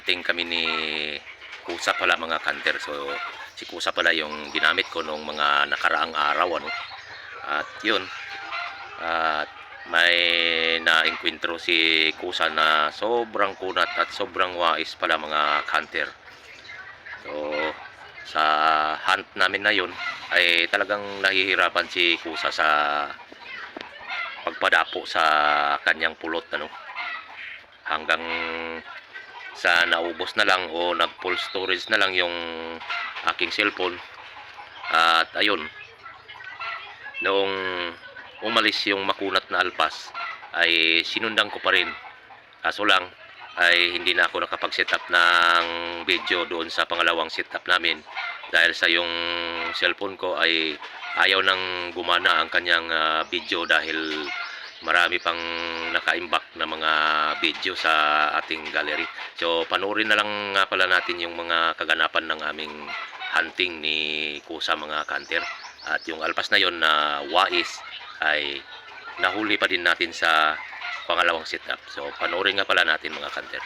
hunting kami ni Kusa pala mga kanter. So si Kusa pala yung ginamit ko nung mga nakaraang araw ano. At yun, at may na-encuentro si Kusa na sobrang kunat at sobrang wais pala mga kanter. So sa hunt namin na yun ay talagang nahihirapan si Kusa sa pagpadapo sa kanyang pulot ano. Hanggang sa naubos na lang o nag full storage na lang yung aking cellphone. At ayun, noong umalis yung makunat na alpas ay sinundan ko pa rin. Kaso lang ay hindi na ako nakapag-setup ng video doon sa pangalawang setup namin dahil sa yung cellphone ko ay ayaw nang gumana ang kanyang video dahil marami pang naka-imbak na mga video sa ating gallery. So panoorin na lang nga pala natin yung mga kaganapan ng aming hunting ni Kusa mga kanter. At yung alpas na yon na wais ay nahuli pa din natin sa pangalawang setup. So panoorin nga pala natin mga kanter.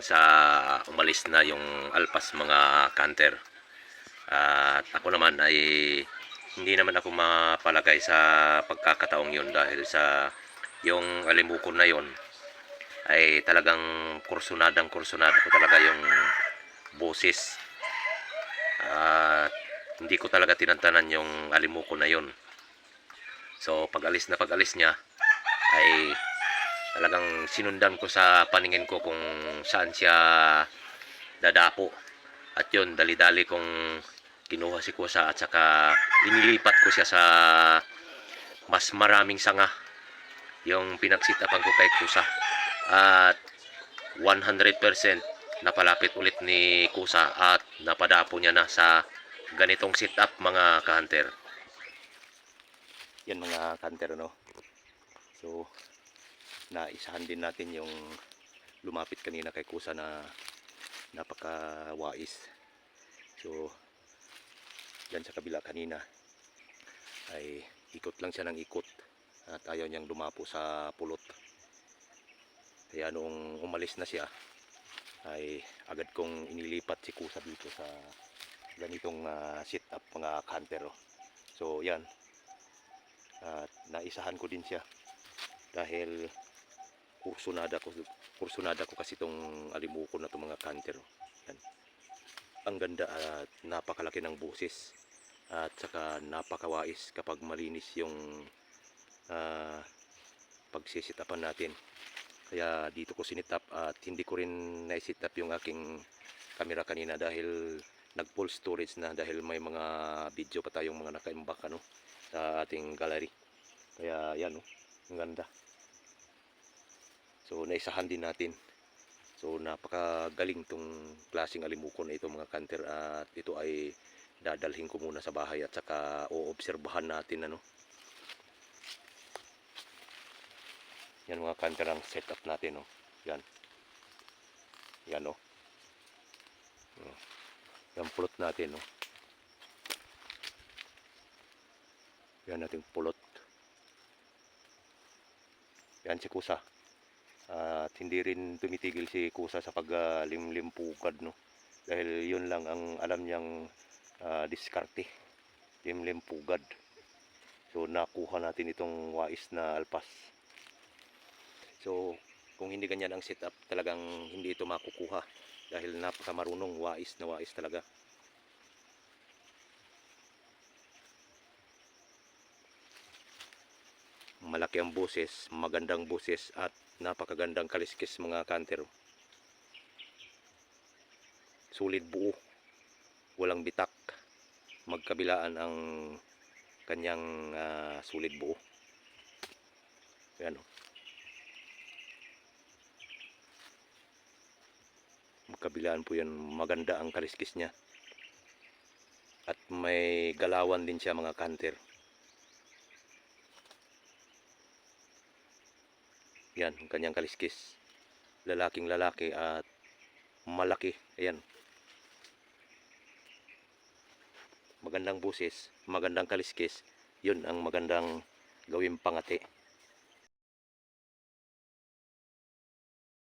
sa umalis na yung alpas mga kanter. At ako naman ay hindi naman ako mapalagay sa pagkakataong yun dahil sa yung alimukon na yun ay talagang kursunada ko talaga yung boses. At hindi ko talaga tinantanan yung alimukon na yun. So pag alis niya ay talagang sinundan ko sa paningin ko kung saan siya dadapo. At yun, dali-dali kong kinuha si Kusa at saka inilipat ko siya sa mas maraming sanga yung pinagsitapan ko kay Kusa. At 100% napalapit ulit ni Kusa at napadapo niya na sa ganitong sit-up mga ka-hunter. Yan mga ka-hunter, no? So, naisahan din natin yung lumapit kanina kay Kusa na napakawais. So, dyan sa kabila kanina ay ikot lang siya ng ikot at ayaw niyang dumapo sa pulot. Kaya noong umalis na siya ay agad kong inilipat si Kusa dito sa ganitong sit-up mga hunter. So yan, at naisahan ko din siya dahil kursunada ko kasi itong alimuko na itong mga hunter. Yan. Ang ganda at napakalaki ng busis at saka napakawais kapag malinis yung pagsisitapan natin. Kaya dito ko sinitap at hindi ko rin naisitap yung aking camera kanina dahil nag full storage na, dahil may mga video pa tayong mga nakaimbak sa ating gallery. Kaya yan, ang ganda. So naisahan din natin. So napakagaling tong klaseng alimuko na ito mga kanter, at ito ay dadalhin ko muna sa bahay at saka oobserbahan natin Yan mga kanter ang setup natin, Yan. Yan, Yan pulot natin, Yan nating pulot. Yan si Kusa. At hindi rin tumitigil si Kusa sa paglimlimpugad, dahil yun lang ang alam niyang diskarte, limlimpugad. So nakuha natin itong wais na alpas. So kung hindi ganyan ang setup, talagang hindi ito makukuha dahil napakamarunong, wais na wais talaga. Malaki ang boses, magandang boses at napakagandang kaliskis mga kanter. Sulit buo, walang bitak, magkabilaan ang kanyang sulit buo. Yan, magkabilaan po yan, maganda ang kaliskis niya at may galawan din siya mga kanter. Yan ang kanyang kaliskis, lalaking lalaki at malaki. Ayan, magandang busis, magandang kaliskis, yun ang magandang gawing pangati.